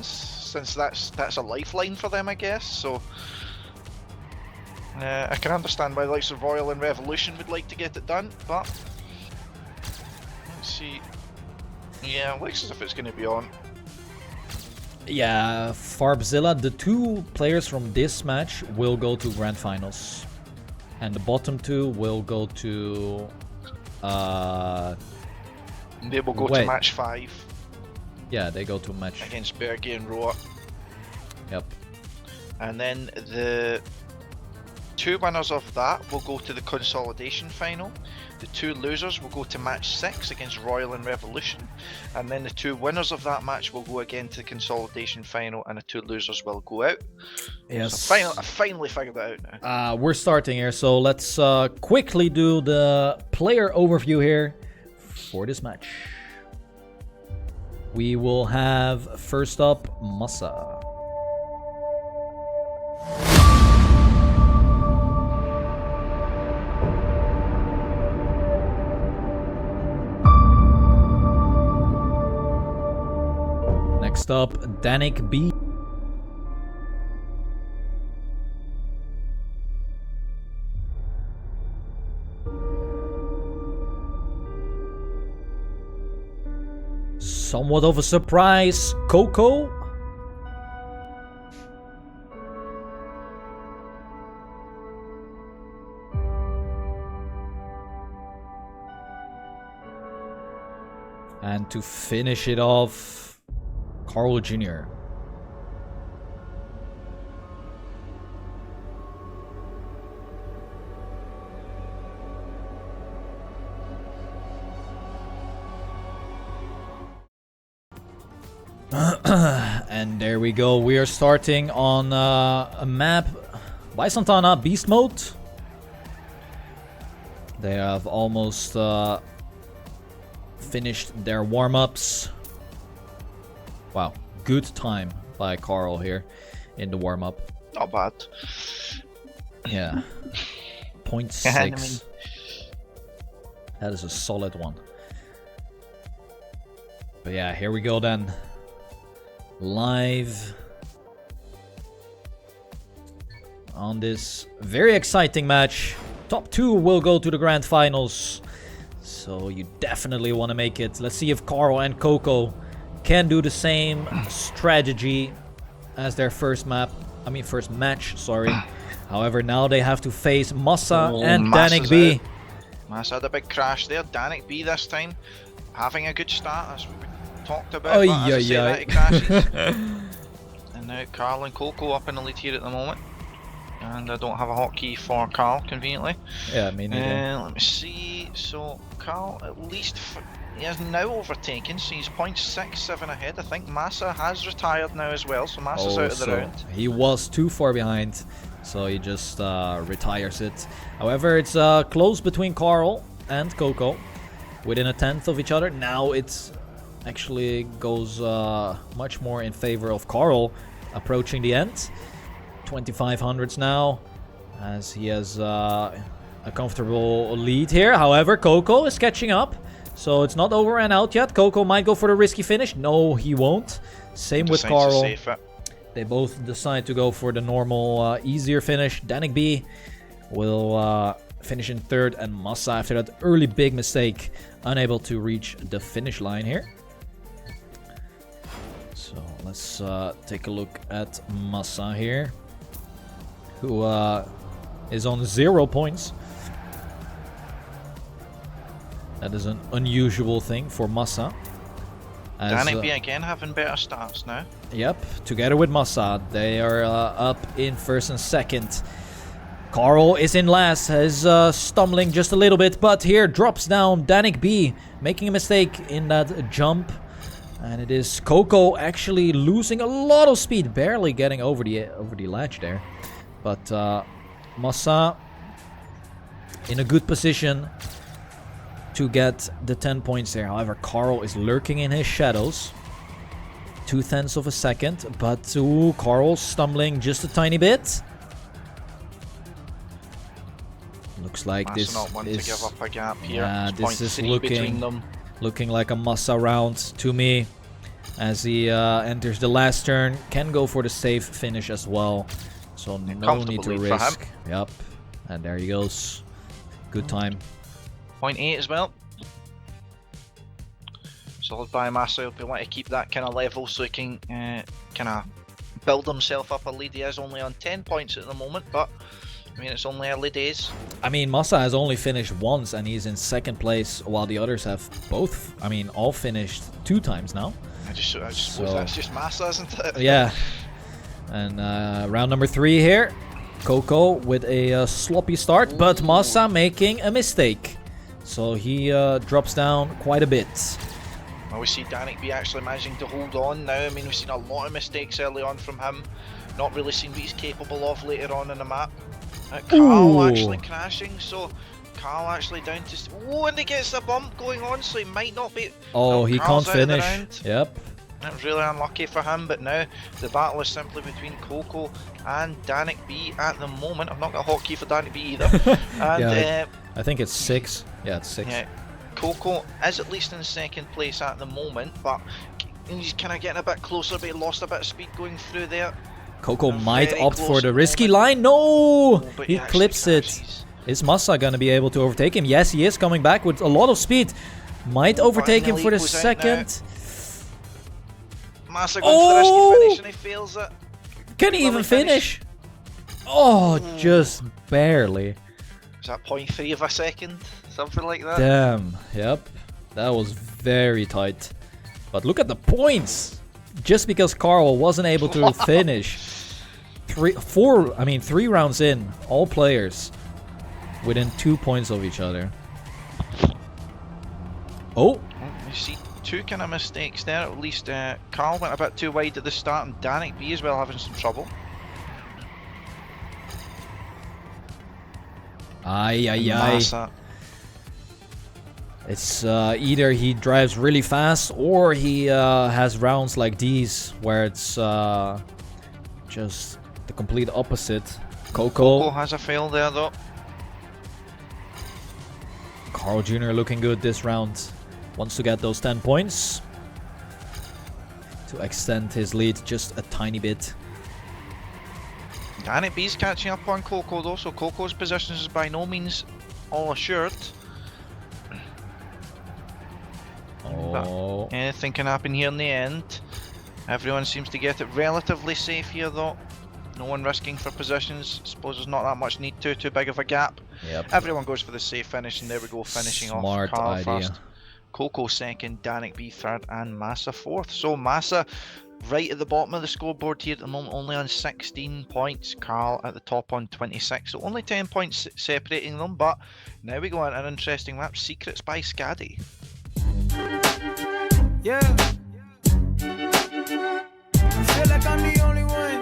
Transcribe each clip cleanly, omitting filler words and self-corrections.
since that's a lifeline for them, I guess. So I can understand why the likes of Royal and Revolution would like to get it done, but let's see. Yeah, looks as if it's going to be on. Yeah, Farbzilla, the 2 players from this match will go to Grand Finals. And the bottom 2 will go to... They will go to match 5. Yeah, they go to match... against Bergie and Roa. Yep. And then the 2 winners of that will go to the consolidation final. The 2 losers will go to match 6 against Royal and Revolution. And then the 2 winners of that match will go again to the consolidation final, and the 2 losers will go out. Yes. So I finally figured that out now. We're starting here, so let's quickly do the player overview here for this match. We will have, first up, Massa. Next up, DanikB. Somewhat of a surprise, Cocow. And to finish it off, CarlJr. And there we go. We are starting on a map by Santana, Beast Mode. They have almost finished their warm-ups. Wow, good time by Carl here in the warm-up. Not bad. Yeah. 0.6. That is a solid one. But yeah, here we go then. Live on this very exciting match. Top 2 will go to the grand finals, so you definitely want to make it. Let's see if Carl and Cocow can do the same strategy as their first match, sorry. However, now they have to face Massa and DanikB. Massa had a big crash there. DanikB this time having a good start, as we talked about. And now Carl and Cocow up in the lead here at the moment. And I don't have a hotkey for Carl, conveniently. Yeah, me neither. Let me see. So Carl, at least he has now overtaken, so he's 0.67 ahead. I think Massa has retired now as well, so Massa's out of the round. He was too far behind, so he just retires it. However, it's close between Carl and Cocow, within a tenth of each other. Now it's actually goes much more in favor of Carl approaching the end. 2500s now, as he has a comfortable lead here. However, Cocow is catching up, so it's not over and out yet. Cocow might go for the risky finish. No, he won't. Same with Carl. They both decide to go for the normal, easier finish. DanikB will finish in third, and Massa, after that early big mistake, unable to reach the finish line here. So let's take a look at Massa here, who is on 0 points. That is an unusual thing for Massa. DanikB again having better stats now. Yep, together with Massa, they are up in first and second. Carl is in last, is stumbling just a little bit, but here drops down DanikB, making a mistake in that jump. And it is Cocow actually losing a lot of speed, barely getting over the ledge there. But Massa in a good position to get the 10 points there. However, Carl is lurking in his shadows. 0.2 of a second, but Carl stumbling just a tiny bit. Looks like Massa this not one to give up a gap here. Yeah, it's this is looking like a Massa round to me. as he enters the last turn. Can go for the safe finish as well. So no need to risk. Yep. And there he goes. Good time. 0.8 as well. Solid by Massa. He'll be wanting to keep that kind of level so he can kind of build himself up a lead. He is only on 10 points at the moment, but I mean, it's only early days. I mean, Massa has only finished once and he's in second place, while the others have both, I mean, all finished 2 times now. I just suppose that's just Massa, isn't it? Yeah. And round number 3 here. Cocow with a sloppy start, but Massa making a mistake. So he drops down quite a bit. Well, we see DanikB actually managing to hold on now. I mean, we've seen a lot of mistakes early on from him. Not really seen what he's capable of later on in the map. Carl actually crashing, so Carl actually down to... Oh, and he gets a bump going on, so he might not be... Oh, he Carl's can't finish. Yep. That was really unlucky for him, but now the battle is simply between Cocow and DanikB at the moment. I've not got a hotkey for DanikB either. And, yeah, I think it's 6. Yeah, it's 6. Yeah, Cocow is at least in second place at the moment, but he's kind of getting a bit closer, but he lost a bit of speed going through there. Cocow might opt for the risky line. No! He clips it. crashes. Is Massa going to be able to overtake him? Yes, he is coming back with a lot of speed. Might overtake him for the second. Massa going for the risky finish and he fails it. Can he even finish? Oh, just barely. Is that 0.3 of a second? Something like that? Damn, yep. That was very tight. But look at the points! Just because Carl wasn't able to finish. 3 rounds in, all players within 2 points of each other. Oh! You see 2 kind of mistakes there. At least Carl went a bit too wide at the start, and DanikB as well having some trouble. Massa. It's either he drives really fast or he has rounds like these where it's just the complete opposite. Cocow has a fail there though. CarlJr looking good this round. Wants to get those 10 points to extend his lead just a tiny bit. DanikB's catching up on Cocow though, so Cocow's position is by no means all assured. Oh. But anything can happen here in the end. Everyone seems to get it relatively safe here though. No one risking for positions. Suppose there's not that much need to. Too big of a gap. Yep. Everyone goes for the safe finish, and there we go, finishing Smart off Carl idea. first. Cocow second, DanikB third, and Massa fourth. So Massa right at the bottom of the scoreboard here at the moment, only on 16 points. Carl at the top on 26. So only 10 points separating them. But now we go on an interesting map. Secrets by Scaddy. Yeah. Feel like I'm the only one.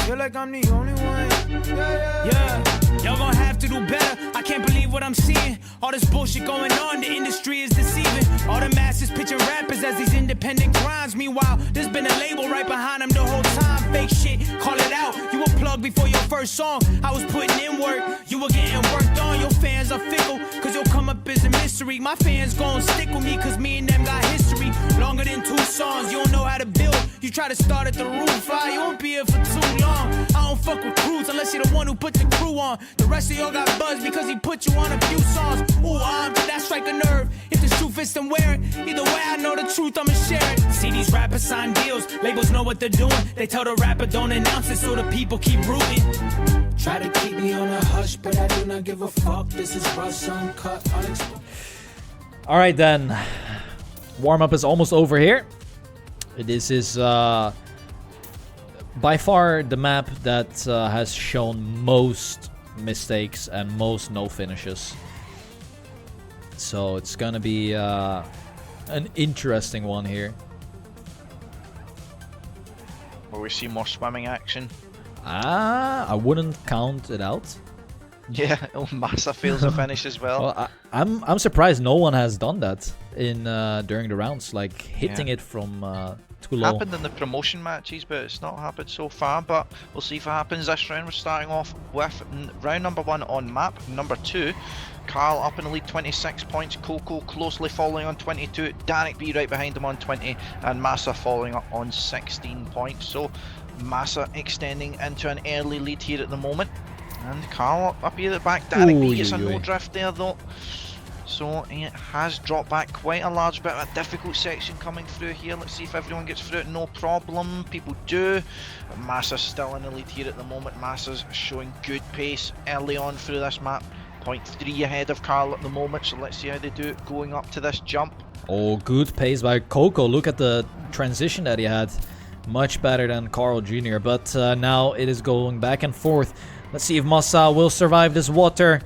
Feel like I'm the only one. Yeah. Y'all gonna have to do better. I can't believe what I'm seeing. All this bullshit going on, the industry is deceiving. All the masses pitching rappers as these independent grinds. Meanwhile, there's been a label right behind them the whole time. Fake shit, call it out. You were plugged before your first song. I was putting in work, you were getting worked on. Your fans are fickle, cause you'll come up as a mystery. My fans gon' stick with me, cause me and them got history. Longer than 2 songs, you don't know how to build. You try to start at the roof, you won't be here for too long. I don't fuck with crews unless you're the one who put the crew on. The rest of y'all got buzz because he put you on a few songs. Ooh, did that strike a nerve? If the shoe fits, then wear it. Either way, I know the truth, I'ma share it. See these rappers sign deals, labels know what they're doing. They tell the rapper don't announce it so the people keep rooting. Try to keep me on a hush, but I do not give a fuck. This is Rush Uncut. Alright then. Warm-up is almost over here. This is by far the map that has shown most mistakes and most no finishes. So it's gonna be an interesting one here. Where we see more swimming action. I wouldn't count it out. Yeah, Massa fails a finish as well. Well, I'm surprised no one has done that in during the rounds, like hitting it from too low. Happened in the promotion matches, but it's not happened so far. But we'll see if it happens this round. We're starting off with round number 1 on map number 2. Carl up in the lead, 26 points. Cocow closely following on 22. DanikB right behind him on 20, and Massa following up on 16 points. So Massa extending into an early lead here at the moment, and Carl up here at the back. DanikB gets a no drift there though. So it has dropped back quite a large bit. A difficult section coming through here. Let's see if everyone gets through it. No problem. People do. But Massa's still in the lead here at the moment. Massa's showing good pace early on through this map. 0.3 ahead of Carl at the moment. So let's see how they do it going up to this jump. Oh, good pace by Cocow. Look at the transition that he had. Much better than CarlJr. But now it is going back and forth. Let's see if Massa will survive this water.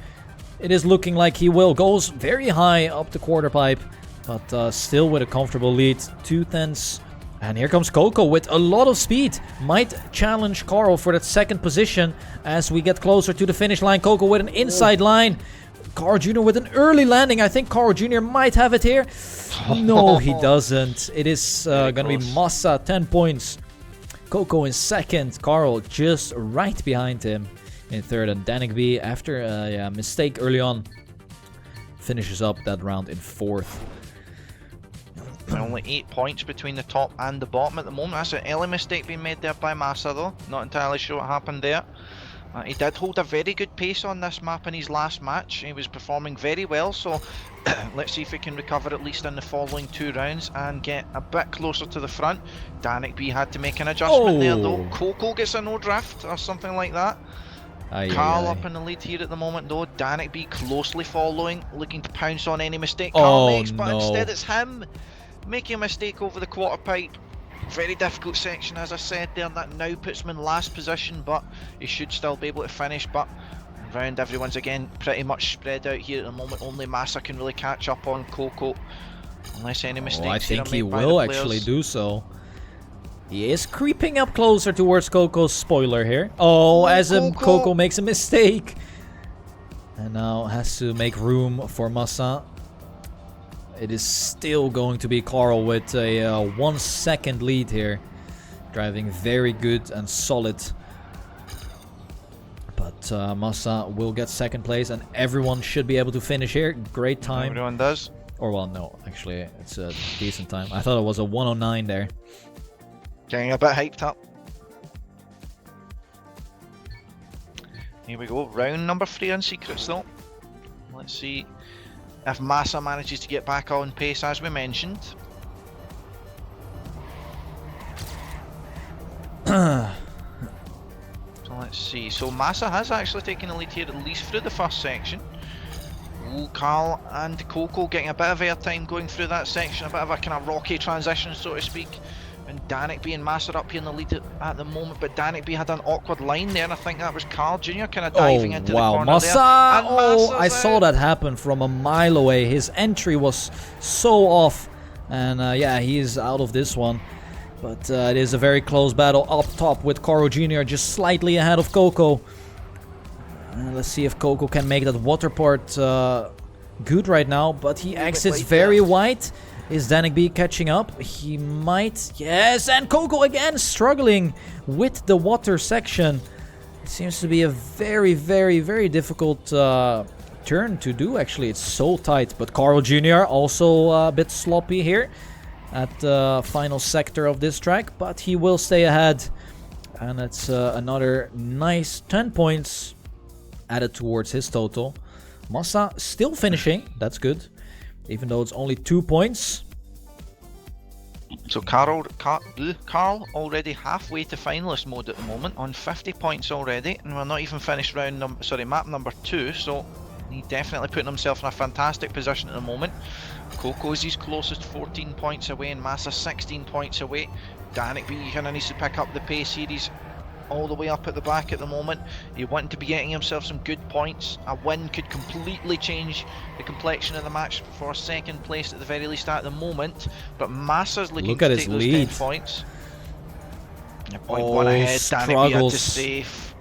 It is looking like he will. Goes very high up the quarter pipe, but still with a comfortable lead. 2/10. And here comes Cocow with a lot of speed. Might challenge Carl for that second position as we get closer to the finish line. Cocow with an inside line. CarlJr with an early landing. I think CarlJr might have it here. No, he doesn't. It is going to be Massa, 10 points. Cocow in second. Carl just right behind him in third, and DanikB, after a mistake early on, finishes up that round in fourth. Only 8 points between the top and the bottom at the moment. That's an early mistake being made there by Massa though. Not entirely sure what happened there. He did hold a very good pace on this map in his last match. He was performing very well, so let's see if he can recover at least in the following 2 rounds and get a bit closer to the front. DanikB had to make an adjustment there though. Cocow gets a no drift or something like that. Carl up in the lead here at the moment though. DanikB closely following, looking to pounce on any mistake Carl makes, but instead it's him making a mistake over the quarter pipe. Very difficult section, as I said there. That now puts him in last position, but he should still be able to finish. But round everyone's again pretty much spread out here at the moment. Only Massa can really catch up on Cocow, unless any mistakes. I think he will actually do so. He is creeping up closer towards Cocow's spoiler here. As Cocow makes a mistake. And now has to make room for Massa. It is still going to be Carl with a 1 second lead here. Driving very good and solid. But Massa will get second place, and everyone should be able to finish here. Great time. Everyone does. Or well, no, actually it's a decent time. I thought it was a 1:09 there. Getting a bit hyped up. Here we go, round number 3 on secrets though. Let's see if Massa manages to get back on pace as we mentioned. So let's see. So Massa has actually taken the lead here, at least through the first section. Ooh, Carl and Cocow getting a bit of airtime going through that section, a bit of a kind of rocky transition, so to speak. And DanikB and Massa up here in the lead at the moment, but DanikB had an awkward line there, and I think that was CarlJr kind of diving into the corner Massa! there. And I saw that happen from a mile away. His entry was so off, and yeah, he is out of this one. But it is a very close battle up top with CarlJr just slightly ahead of Cocow. Let's see if Cocow can make that water part good right now, but he exits very wide. Is DanikB catching up? He might. Yes, and Cocow again struggling with the water section. It seems to be a very, very, very difficult turn to do, actually. It's so tight. But CarlJr also a bit sloppy here at the final sector of this track, but he will stay ahead. And it's another nice 10 points added towards his total. Massa still finishing. That's good. Even though it's only 2 points. So Carl already halfway to finalist mode at the moment, on 50 points already, and we're not even finished map number 2. So he's definitely putting himself in a fantastic position at the moment. Cocow's his closest, 14 points away, and Massa 16 points away. DanikB kind of needs to pick up the pace here. He's all the way up at the back at the moment. He wanted to be getting himself some good points. A win could completely change the complexion of the match for second place at the very least at the moment. But Massa's looking to take those 10 points. Point 1 ahead, DanikB had to save.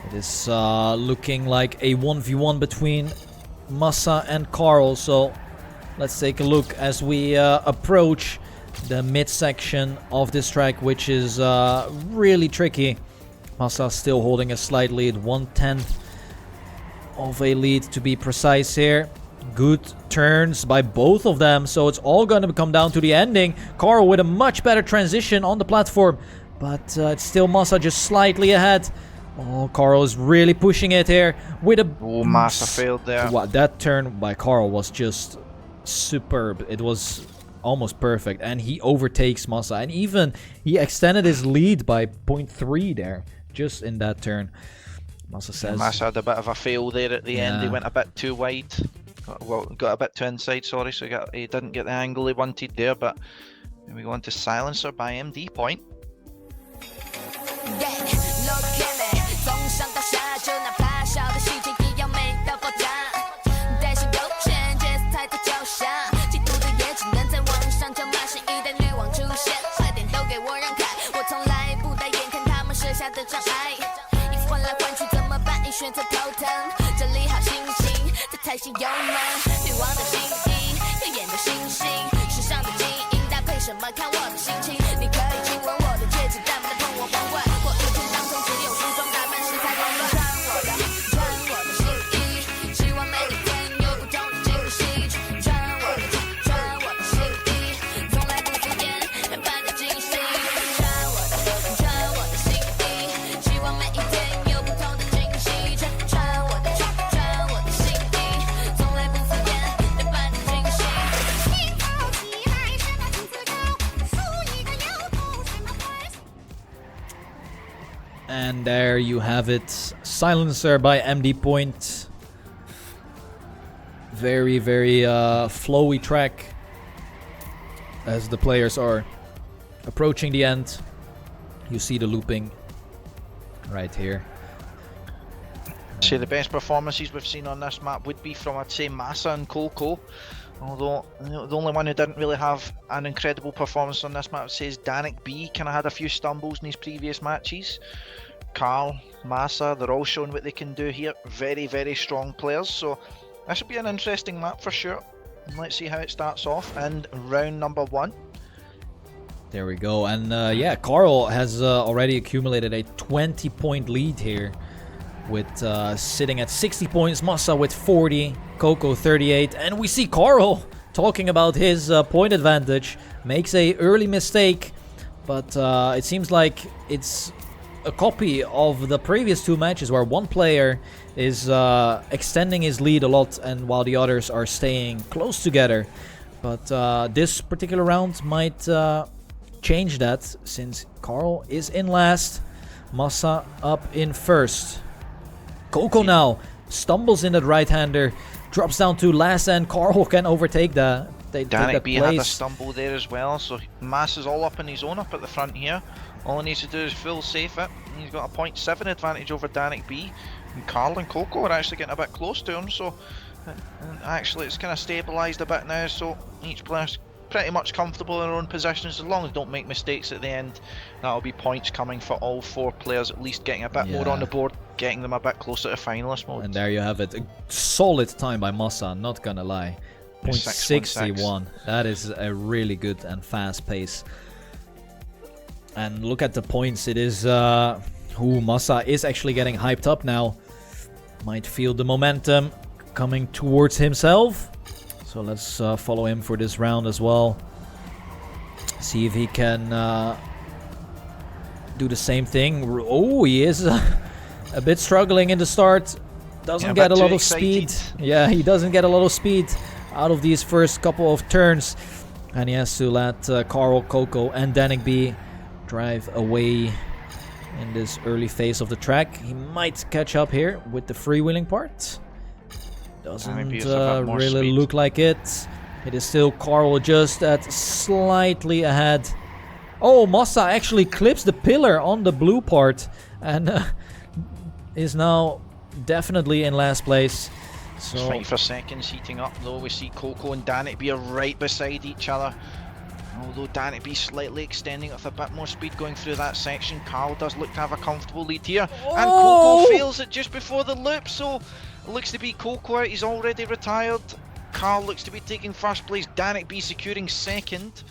It is looking like a 1v1 between Massa and Carl, so let's take a look as we approach the midsection of this track, which is really tricky. Massa still holding a slight lead, 1/10 of a lead to be precise here. Good turns by both of them, so it's all going to come down to the ending. Carl with a much better transition on the platform, but it's still Massa just slightly ahead. Oh, Carl is really pushing it here with a... Oh, Massa failed there. Wow, that turn by Carl was just superb. It was almost perfect, and he overtakes Massa, and even he extended his lead by 0.3 there, just in that turn. Massa says... Massa had a bit of a fail there at the end. He went a bit too wide. Got a bit too inside, sorry, so he didn't get the angle he wanted there, but then we go on to Silencer by MD point. And there you have it. Silencer by MD point. Very, very flowy track as the players are approaching the end. You see the looping right here. So the best performances we've seen on this map would be from, I'd say, Massa and Cocow. Although the only one who didn't really have an incredible performance on this map says DanikB kind of had a few stumbles in his previous matches. Carl, Massa, they're all showing what they can do here. Very, very strong players. So this will be an interesting map for sure. And let's see how it starts off in round number 1. There we go. And yeah, Carl has already accumulated a 20-point lead here, with sitting at 60 points, Massa with 40, Cocow 38, and we see Carl talking about his point advantage, makes a early mistake, but it seems like it's a copy of the previous 2 matches where one player is extending his lead a lot and while the others are staying close together. But this particular round might change that, since Carl is in last, Massa up in first. Cocow now stumbles in that right-hander, drops down to last, and Carl can overtake that. DanikB had a stumble there as well, so Massa's all up on his own up at the front here. All he needs to do is full safe it. He's got a 0.7 advantage over DanikB, and Carl and Cocow are actually getting a bit close to him, so and actually it's kind of stabilised a bit now, so each player's pretty much comfortable in their own positions. As long as they don't make mistakes at the end, that'll be points coming for all 4 players, at least getting a bit more on the board, getting them a bit closer to finalist mode. And there you have it, a solid time by Massa, not gonna lie. 0.61, that is a really good and fast pace. And look at the points, it is Massa is actually getting hyped up now, might feel the momentum coming towards himself. So let's follow him for this round as well. See if he can do the same thing. Oh, he is a bit struggling in the start. Doesn't get a lot of speed. Yeah, he doesn't get a lot of speed out of these first couple of turns. And he has to let Carl, Cocow and DanikB drive away in this early phase of the track. He might catch up here with the freewheeling part. Doesn't really look like it. It is still Carl just at slightly ahead. Oh, Massa actually clips the pillar on the blue part and is now definitely in last place. So fight for seconds heating up though. We see Cocow and DanikB are right beside each other. Although DanikB slightly extending with a bit more speed going through that section. Carl does look to have a comfortable lead here. Oh! And Cocow fails it just before the loop, so it looks to be Cocow out. He's already retired. Carl looks to be taking first place. DanikB securing second.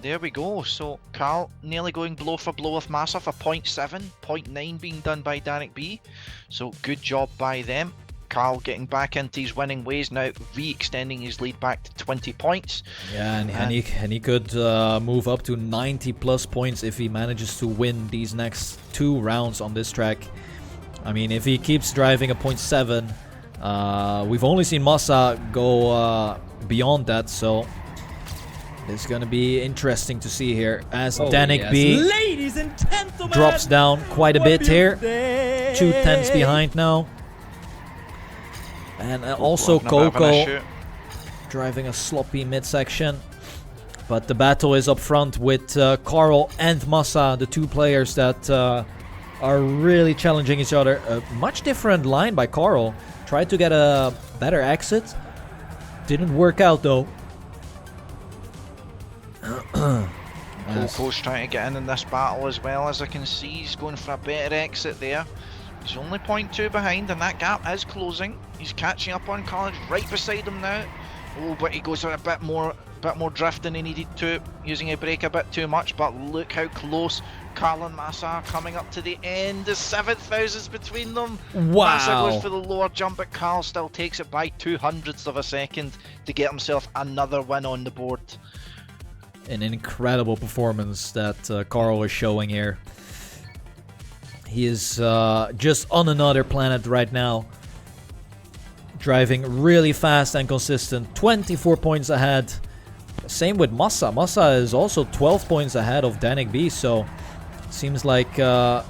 there we go. So Carl nearly going blow for blow with Massa for 0.7, 0.9 being done by DanikB. So good job by them. Carl getting back into his winning ways now, re-extending his lead back to 20 points. Yeah, and he could move up to 90 plus points if he manages to win these next 2 rounds on this track. I mean, if he keeps driving a 0.7, we've only seen Massa go beyond that, so it's gonna be interesting to see here as DanikB Ladies and gentlemen, drops down quite a bit here. 2 tenths behind now. And also Cocow driving a sloppy midsection. But the battle is up front with Carl and Massa, the 2 players that are really challenging each other. A much different line by Carl. Tried to get a better exit. Didn't work out though. Cocow's trying to get in this battle as well, as I can see. He's going for a better exit there. He's only 0.2 behind, and that gap is closing. He's catching up on Carl, right beside him now. Oh, but he goes a bit more drift than he needed to, using a brake a bit too much. But look how close Carl and Massa are coming up to the end. The 7,000s between them. Wow. Massa goes for the lower jump, but Carl still takes it by 0.02 of a second to get himself another win on the board. An incredible performance that Carl is showing here. He is just on another planet right now. Driving really fast and consistent. 24 points ahead. Same with Massa. Massa is also 12 points ahead of DanikB, so seems like a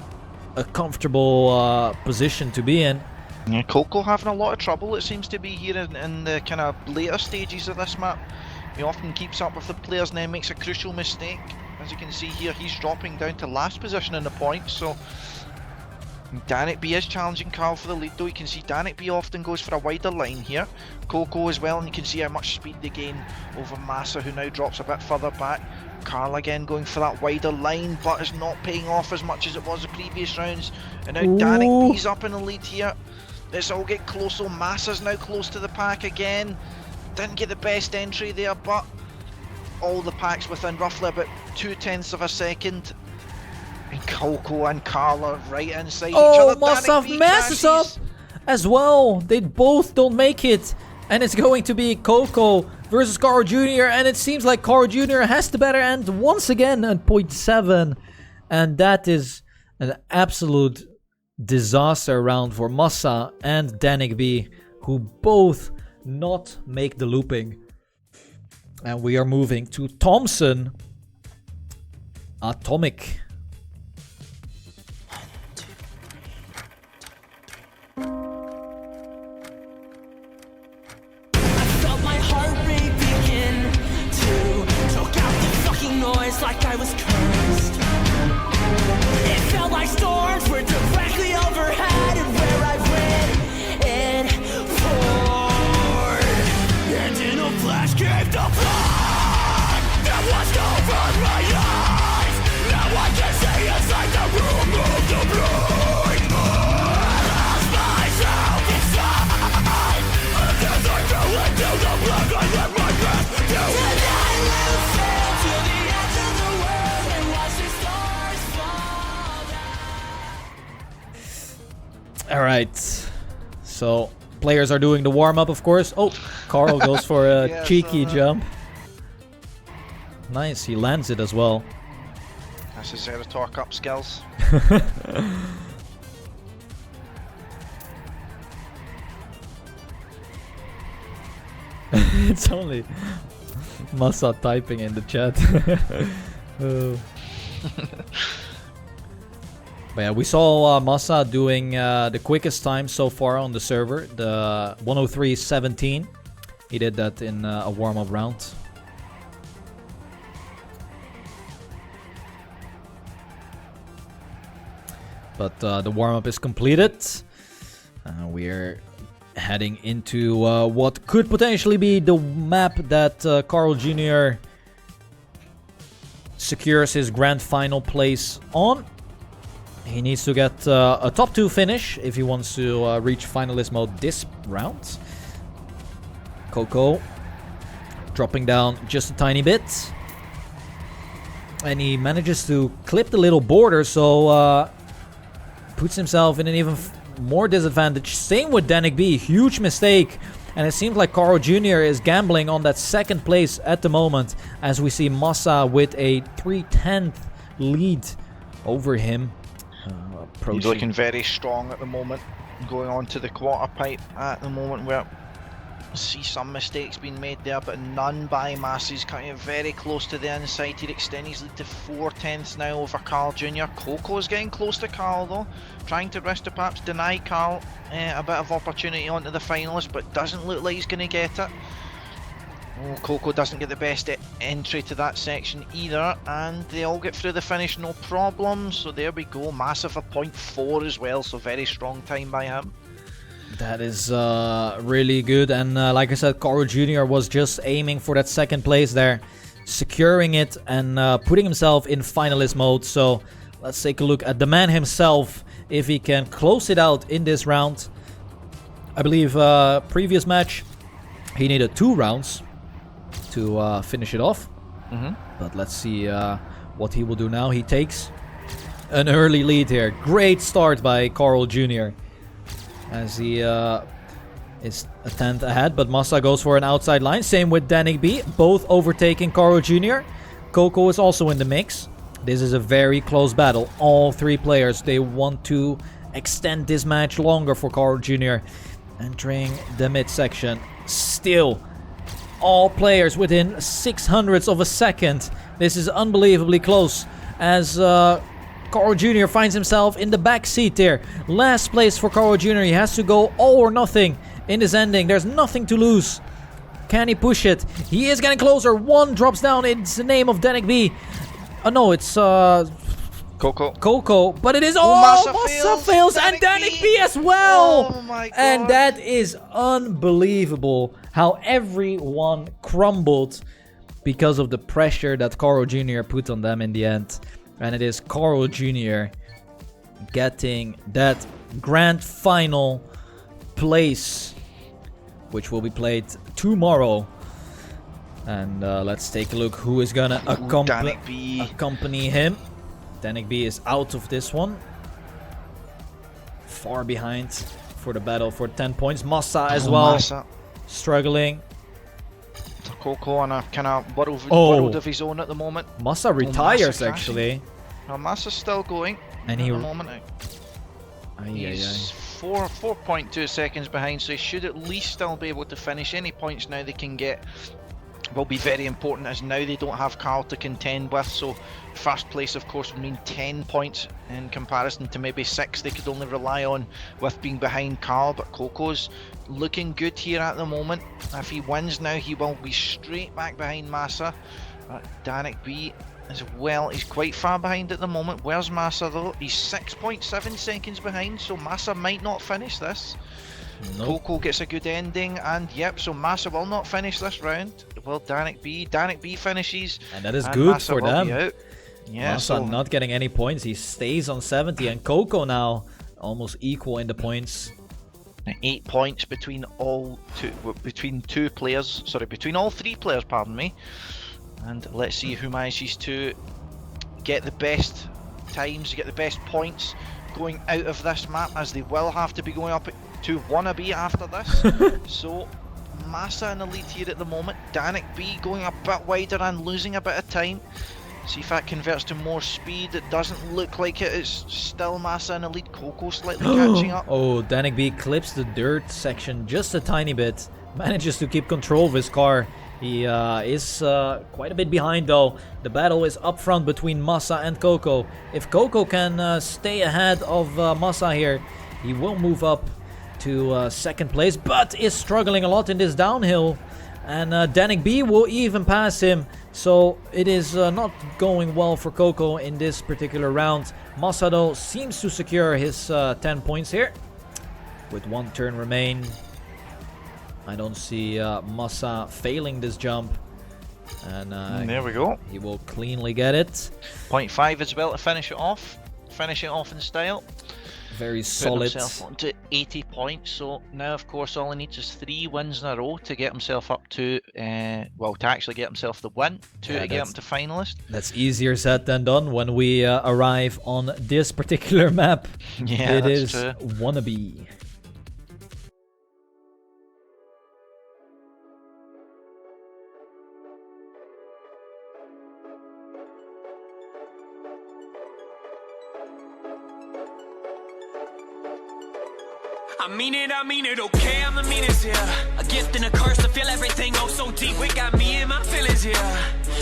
comfortable position to be in. Yeah, Cocow having a lot of trouble, it seems to be, here in the kind of later stages of this map. He often keeps up with the players and then makes a crucial mistake. As you can see here, he's dropping down to last position in the points, so DanikB is challenging Carl for the lead though. You can see DanikB often goes for a wider line here. Cocow as well, and you can see how much speed they gain over Massa, who now drops a bit further back. Carl again going for that wider line, but it's not paying off as much as it was the previous rounds. And now DanikB's up in the lead here. It's all getting close, so Massa's now close to the pack again. Didn't get the best entry there, but all the packs within roughly about 0.2 of a second. And Cocow and Carl are right inside each other. Massa messes up as well. They both don't make it. And it's going to be Cocow versus CarlJr. And it seems like CarlJr has the better end once again at 0.7. And that is an absolute disaster round for Massa and DanikB, who both not make the looping. And we are moving to Thompson. Atomic. Like I was cursed. It felt like storms were directly overhead, and where I went and forward. And in a flash came the blood that washed over my eyes. Now I can see inside the room of the blood. I lost myself inside. As I fell into the blood, I let my breath go. And I lose faith to the edge of the world and watch the stars fall down. Alright. So, players are doing the warm-up, of course. Oh, Carl goes for a Yeah, cheeky jump. Nice, he lands it as well. That's his talk up skills. It's only Massa typing in the chat. Oh. But yeah, we saw Massa doing the quickest time so far on the server, the 103.17. He did that in a warm-up round. But the warm-up is completed. We're heading into what could potentially be the map that CarlJr secures his grand final place on. He needs to get a top 2 finish if he wants to reach finalist mode this round. Cocow dropping down just a tiny bit. and he manages to clip the little border, so puts himself in an even more disadvantage. Same with DanikB, huge mistake. And it seems like CarlJr is gambling on that second place at the moment, as we see Massa with a 3/10 lead over him. He's looking very strong at the moment, going on to the quarter pipe at the moment, where I see some mistakes being made there, but none by Massa. He's cutting it very close to the inside. He'd extend his lead to 4/10 now over CarlJr. Cocow is getting close to Carl though, trying to risk to perhaps deny Carl a bit of opportunity onto the finalist, but doesn't look like he's going to get it. Oh, Cocow doesn't get the best entry to that section either, and they all get through the finish no problem. So there we go, massive a 0.4 as well, so very strong time by him. That is really good, and like I said, CarlJr was just aiming for that second place there, securing it and putting himself in finalist mode. So let's take a look at the man himself, if he can close it out in this round. I believe previous match he needed 2 rounds to finish it off, but let's see what he will do now. He takes an early lead here. Great start by CarlJr, as he is a 10th ahead, but Massa goes for an outside line. Same with DanikB, both overtaking CarlJr. Cocow is also in the mix. This is a very close battle. All 3 players, they want to extend this match longer for CarlJr. Entering the midsection. Still, all players within 600ths of a second. This is unbelievably close, as CarlJr finds himself in the back seat there. Last place for CarlJr. He has to go all or nothing in this ending. There's nothing to lose. Can he push it? He is getting closer. 1 drops down. It's the name of DanikB. Oh no, it's Cocow. But it is Massa fails and DanikB as well. Oh my god. And that is unbelievable how everyone crumbled because of the pressure that CarlJr put on them in the end. And it is CarlJr getting that grand final place, which will be played tomorrow. And let's take a look who is gonna accompany him. DanikB is out of this one. Far behind for the battle for 10 points. Massa as well. Massa Struggling. Cocow on a kind of world of his own at the moment. Massa retires actually. Now Massa's still going and at he the moment. He's 4.2 seconds behind, so he should at least still be able to finish. Any points now they can get will be very important, as now they don't have Carl to contend with. So first place of course would mean 10 points in comparison to maybe 6 they could only rely on with being behind Carl. But Cocow's looking good here at the moment. If he wins now, he will be straight back behind Massa. DanikB as well, he's quite far behind at the moment. Where's Massa though? He's 6.7 seconds behind, so Massa might not finish this. Nope. Cocow gets a good ending, and yep, so Massa will not finish this round. Well, DanikB finishes, and that is good Massa for them. Yeah, Massa so not getting any points. He stays on 70, and Cocow now almost equal in the points. 8 points between all between all 3 players, pardon me. And let's see who manages to get the best times, get the best points going out of this map, as they will have to be going up to wannabe after this. So Massa in the lead here at the moment. DanikB going a bit wider and losing a bit of time. See if that converts to more speed. It doesn't look like it. It's still Massa in the lead. Cocow slightly catching up. Oh, DanikB clips the dirt section just a tiny bit. Manages to keep control of his car. He is quite a bit behind though. The battle is up front between Massa and Cocow. If Cocow can stay ahead of Massa here, he will move up to second place, but is struggling a lot in this downhill. And DanikB will even pass him. So it is not going well for Cocow in this particular round. Massa though seems to secure his 10 points here. With 1 turn remain. I don't see Massa failing this jump. And there we go. He will cleanly get it. 0.5 as well to finish it off. Finish it off in style. Very Putting solid. himself onto 80 points. So now, of course, all he needs is 3 wins in a row to get himself up to, well, to actually get himself the win, to get him to finalist. That's easier said than done when we arrive on this particular map. Yeah, it that's is true. Wannabe. I mean it, okay, I'm the meanest here. A gift and a curse to feel everything oh so deep. It got me in my feelings here.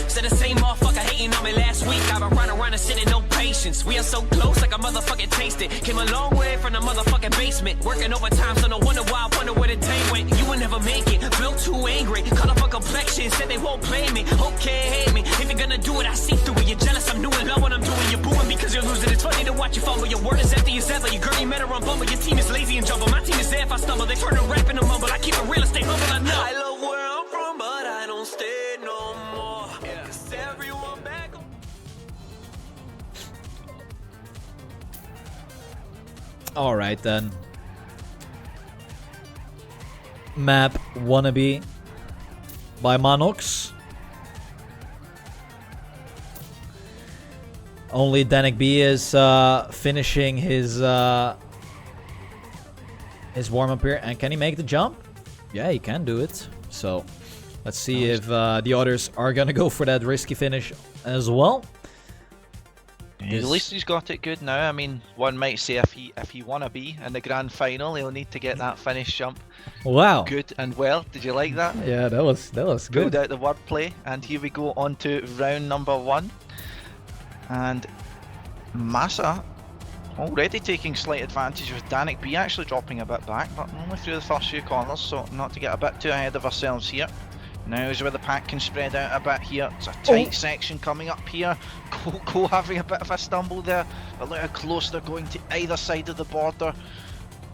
Said the same motherfucker hating on me last week. I've been running around and sitting, no patience. We are so close, like a motherfucking taste it. Came a long way from the motherfucking basement. Working overtime, so no wonder why I wonder where the day went. You will never make it, feel too angry. Caught up on complexion, said they won't play me. Okay, hate me. If you're gonna do it, I see through it. You're jealous, I'm new in love when I'm doing. You're booing because you're losing. It's funny to watch you fumble. Your word is empty as ever. Your girl, you met her on Bumble. Your team is lazy and jumble. My team is there if I stumble. They turn to rap and a mumble. I keep it real estate humble. I know. I love where I'm from, but I don't stay no more. Cause everyone back on. Alright then. Map Wannabe by Manox. Only DanikB is finishing his warm-up here. And can he make the jump? Yeah, he can do it. So let's see if the others are gonna go for that risky finish as well. At least he's got it good now. I mean, one might say if he wanna be in the grand final, he'll need to get that finish jump Wow. good and well. Did you like that? Yeah, that was Pulled good. out the wordplay, and here we go on to round number 1. And Massa already taking slight advantage with DanikB actually dropping a bit back, but only through the first few corners, so not to get a bit too ahead of ourselves here. Now is where the pack can spread out a bit here. It's a tight section coming up here. Cocow having a bit of a stumble there, but look how close they're going to either side of the border.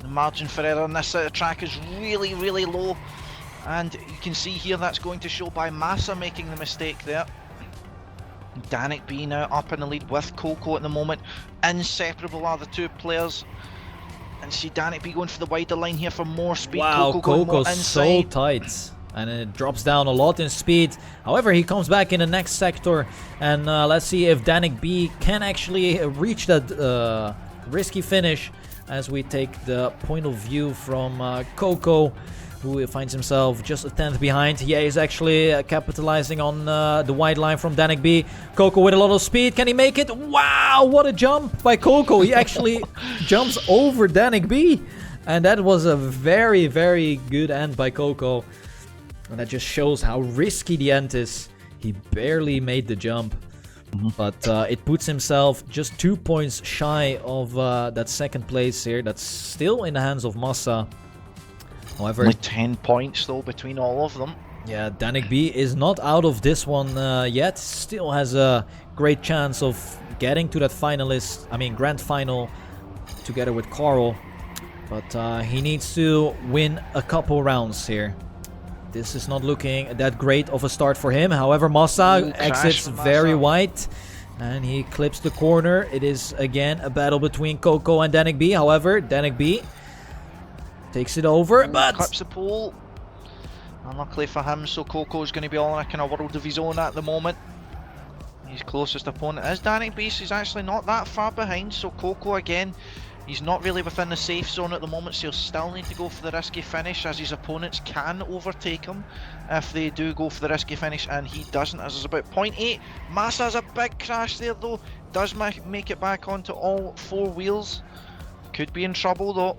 The margin for error on this side of the track is really, really low, and you can see here that's going to show by Massa making the mistake there. DanikB now up in the lead with Cocow at the moment. Inseparable are the two players. And see DanikB going for the wider line here for more speed. Wow, Cocow going more Coco's so inside. tight. And it drops down a lot in speed. However, he comes back in the next sector. And let's see if DanikB can actually reach that risky finish. As we take the point of view from Cocow, who finds himself just a 10th behind. Yeah, he's actually capitalizing on the wide line from DanikB. Cocow with a lot of speed. Can he make it? Wow, what a jump by Cocow. He actually jumps over DanikB. And that was a very, very good end by Cocow. And that just shows how risky the end is. He barely made the jump. But it puts himself just 2 points shy of that second place here. That's still in the hands of Massa. However, Only 10 points though between all of them. yeah, DanikB is not out of this one yet. Still has a great chance of getting to that grand final together with Carl. But he needs to win a couple rounds here. This is not looking that great of a start for him. However, Massa exits very wide. And he clips the corner. It is again a battle between Cocow and DanikB. However, DanikB takes it over, but Clips the pole. Unluckily for him, so Cocow's going to be all in a kind of world of his own at the moment. His closest opponent is DanikB, so he's actually not that far behind. So Cocow again, he's not really within the safe zone at the moment, so he'll still need to go for the risky finish, as his opponents can overtake him if they do go for the risky finish, and he doesn't, as it's about 0.8. Massa has a big crash there though, does make it back onto all 4 wheels. Could be in trouble though.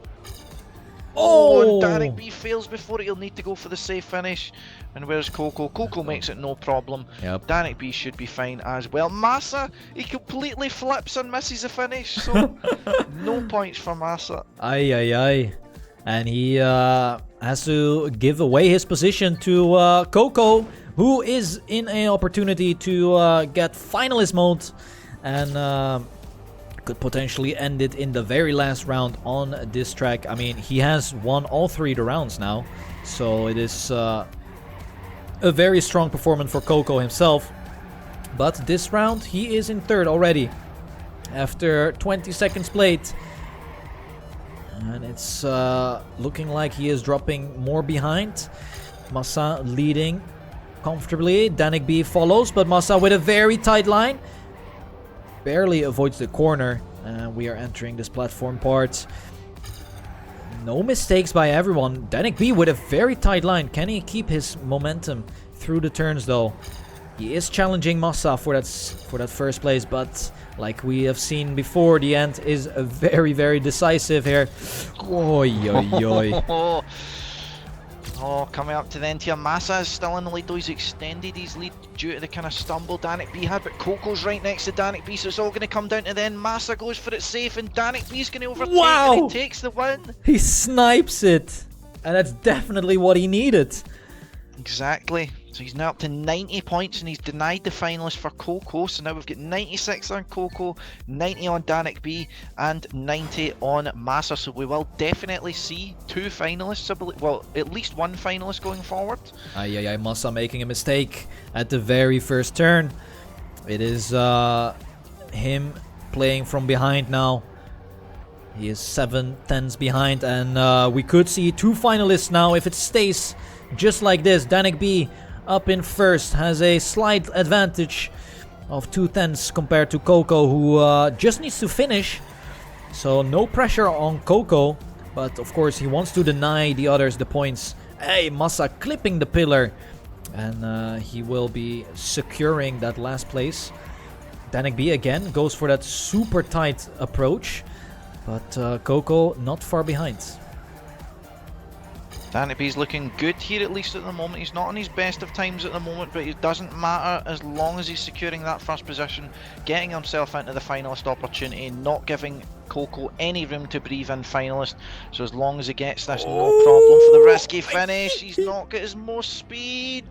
Oh, and DanikB fails before it. He'll need to go for the safe finish. And where's Cocow? Cocow makes it no problem. Yep. DanikB should be fine as well. Massa, he completely flips and misses the finish. So no points for Massa. Aye. And he has to give away his position to Cocow, who is in an opportunity to get finalist mode. And could potentially end it in the very last round on this track. I mean, he has won all 3 of the rounds now, so it is a very strong performance for Cocow himself. But this round, he is in 3rd already after 20 seconds played. And it's looking like he is dropping more behind. Massa leading comfortably. DanikB follows, but Massa with a very tight line. Barely avoids the corner. And we are entering this platform part. No mistakes by everyone. DanikB with a very tight line. Can he keep his momentum through the turns though? He is challenging Massa for that first place, but like we have seen before, the end is a very, very decisive here. Oi, oi, oi. Oh, coming up to the end here, Massa is still in the lead though. He's extended his lead due to the kind of stumble DanikB had, but Coco's right next to DanikB, so it's all going to come down to then. Massa goes for it safe, and DanikB's going to overtake, and he takes the win. He snipes it, and that's definitely what he needed. Exactly. So he's now up to 90 points, and he's denied the finalist for Cocow. So now we've got 96 on Cocow, 90 on DanikB, and 90 on Massa. So we will definitely see 2 finalists, I believe. Well, at least 1 finalist going forward. Massa making a mistake at the very first turn. It is him playing from behind now. He is 7/10 behind, and we could see 2 finalists now if it stays just like this. DanikB up in first, has a slight advantage of 2/10 compared to Cocow, who just needs to finish. So no pressure on Cocow, but of course he wants to deny the others the points. Hey, Massa clipping the pillar, and he will be securing that last place. DanikB again goes for that super tight approach, but Cocow not far behind. DanikB's looking good here, at least at the moment. He's not on his best of times at the moment, but it doesn't matter as long as he's securing that first position, getting himself into the finalist opportunity, not giving Cocow any room to breathe in finalist. So as long as he gets this, no problem for the risky finish. He's not got his most speed.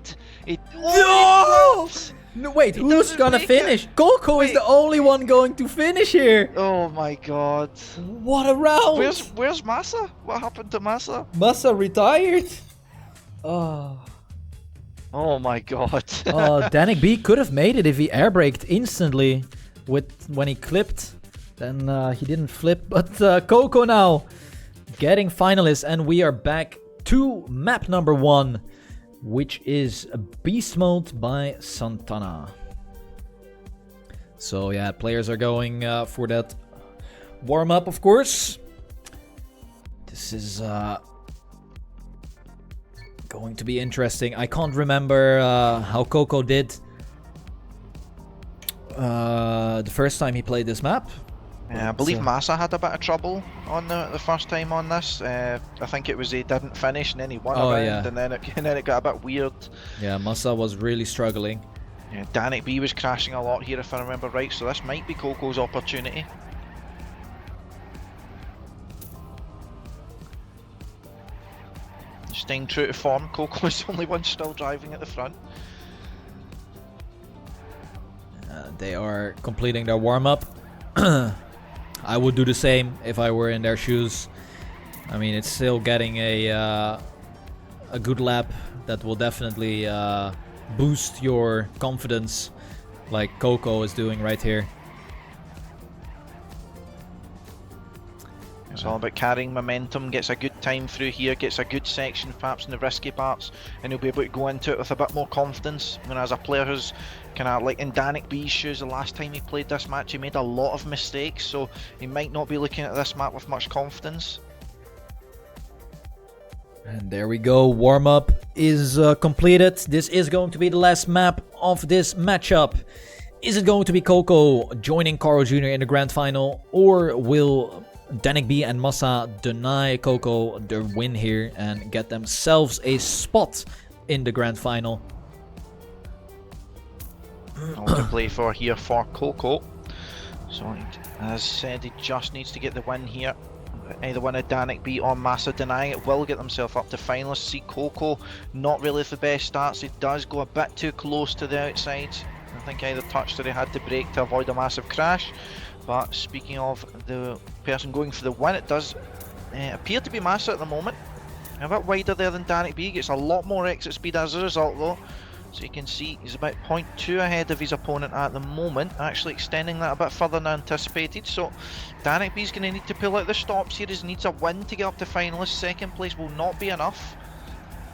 No, wait, who's gonna finish? Cocow is the only one going to finish here. Oh my god. What a round. Where's Massa? What happened to Massa? Massa retired. Oh my god. DanikB could have made it if he air braked instantly when he clipped. Then he didn't flip, but Cocow now getting finalists, and we are back to map number 1, which is Beast Mode by Santana. So yeah, players are going for that warm-up, of course. This is going to be interesting. I can't remember how Cocow did the first time he played this map. Yeah, I believe Massa had a bit of trouble on the first time on this. I think it was he didn't finish and then he won a round, and then it got a bit weird. Yeah, Massa was really struggling. Yeah, DanikB was crashing a lot here if I remember right, so this might be Cocow's opportunity. Staying true to form, Cocow is the only one still driving at the front. They are completing their warm-up. I would do the same if I were in their shoes. I mean, it's still getting a good lap that will definitely boost your confidence, like Cocow is doing right here. It's all about carrying momentum, gets a good time through here, gets a good section perhaps in the risky parts, and he'll be able to go into it with a bit more confidence. And as a player who's kind of like in DanikB's shoes, the last time he played this match he made a lot of mistakes, so he might not be looking at this map with much confidence. And there we go, warm-up is completed. This is going to be the last map of this matchup. Is it going to be Cocow joining CarlJr in the grand final, or will DanikB and Massa deny Cocow their win here and get themselves a spot in the grand final? All to play for here for Cocow. So as said, he just needs to get the win here. Either win a DanikB or Massa denying it will get themselves up to finalists. See Cocow not really the best starts. He does go a bit too close to the outside. I think either touched or he had to brake to avoid a massive crash. But speaking of the person going for the win, it does appear to be Massa at the moment. A bit wider there than DanikB, gets a lot more exit speed as a result though. So you can see he's about 0.2 ahead of his opponent at the moment, actually extending that a bit further than anticipated. So DanikB's going to need to pull out the stops here. He needs a win to get up to finalists. Second place will not be enough.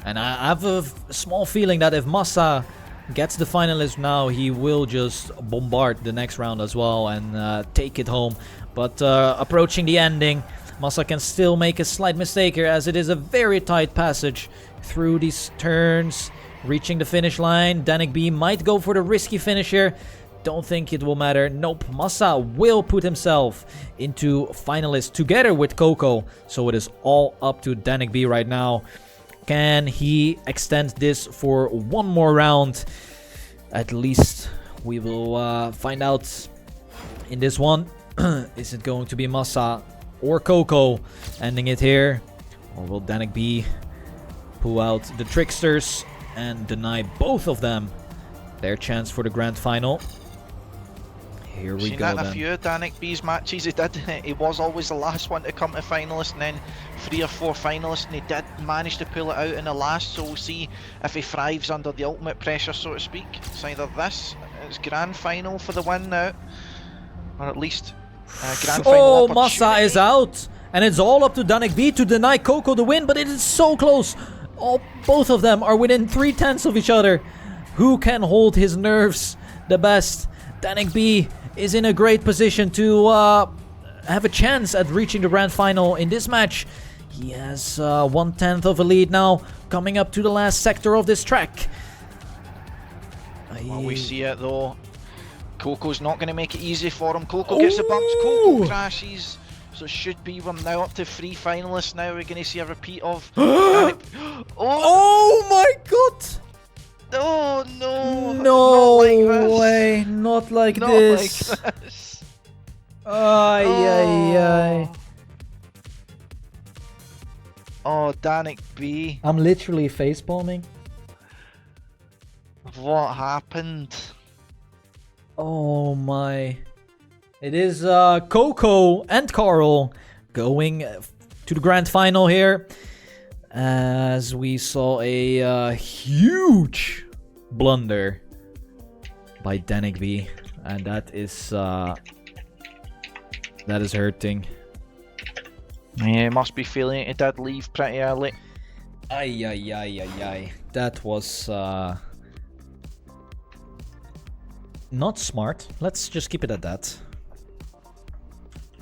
And I have a small feeling that if Massa gets the finalist now, he will just bombard the next round as well and take it home. But approaching the ending, Massa can still make a slight mistake here, as it is a very tight passage through these turns. Reaching the finish line, DanikB might go for the risky finish here. Don't think it will matter. Nope, Massa will put himself into finalist together with Cocow. So it is all up to DanikB right now. Can he extend this for one more round? At least we will find out in this one. Is it going to be Massa or Cocow ending it here? Or will DanikB pull out the tricksters and deny both of them their chance for the grand final? Here we go that in then. a few of DanikB's matches. He was always the last one to come to finalist, and then 3 or 4 finalists, and he did manage to pull it out in the last. So we'll see if he thrives under the ultimate pressure, so to speak. It's either this, it's grand final for the win now, or at least grand final Oh, opportunity. Massa is out, and it's all up to DanikB to deny Cocow the win, but it is so close. Oh, both of them are within 3/10 of each other. Who can hold his nerves the best? DanikB is in a great position to have a chance at reaching the grand final in this match. He has 1/10 of a lead now, coming up to the last sector of this track. Well, we see it though. Cocow's not going to make it easy for him. Cocow gets the bumps, Cocow crashes. So it should be, we're now up to 3 finalists now. We're going to see a repeat of... Oh my god! Oh no! No Not like this. way, not like Not this. like this. Ay, ay, ay. Oh, DanikB. I'm literally facepalming. What happened? Oh my. It is Cocow and Carl going to the grand final here, as we saw a huge blunder by DanikB, and that is hurting. Yeah, must be feeling it. It did leave pretty early. Ay, ay, ay, ay, ay. That was not smart. Let's just keep it at that.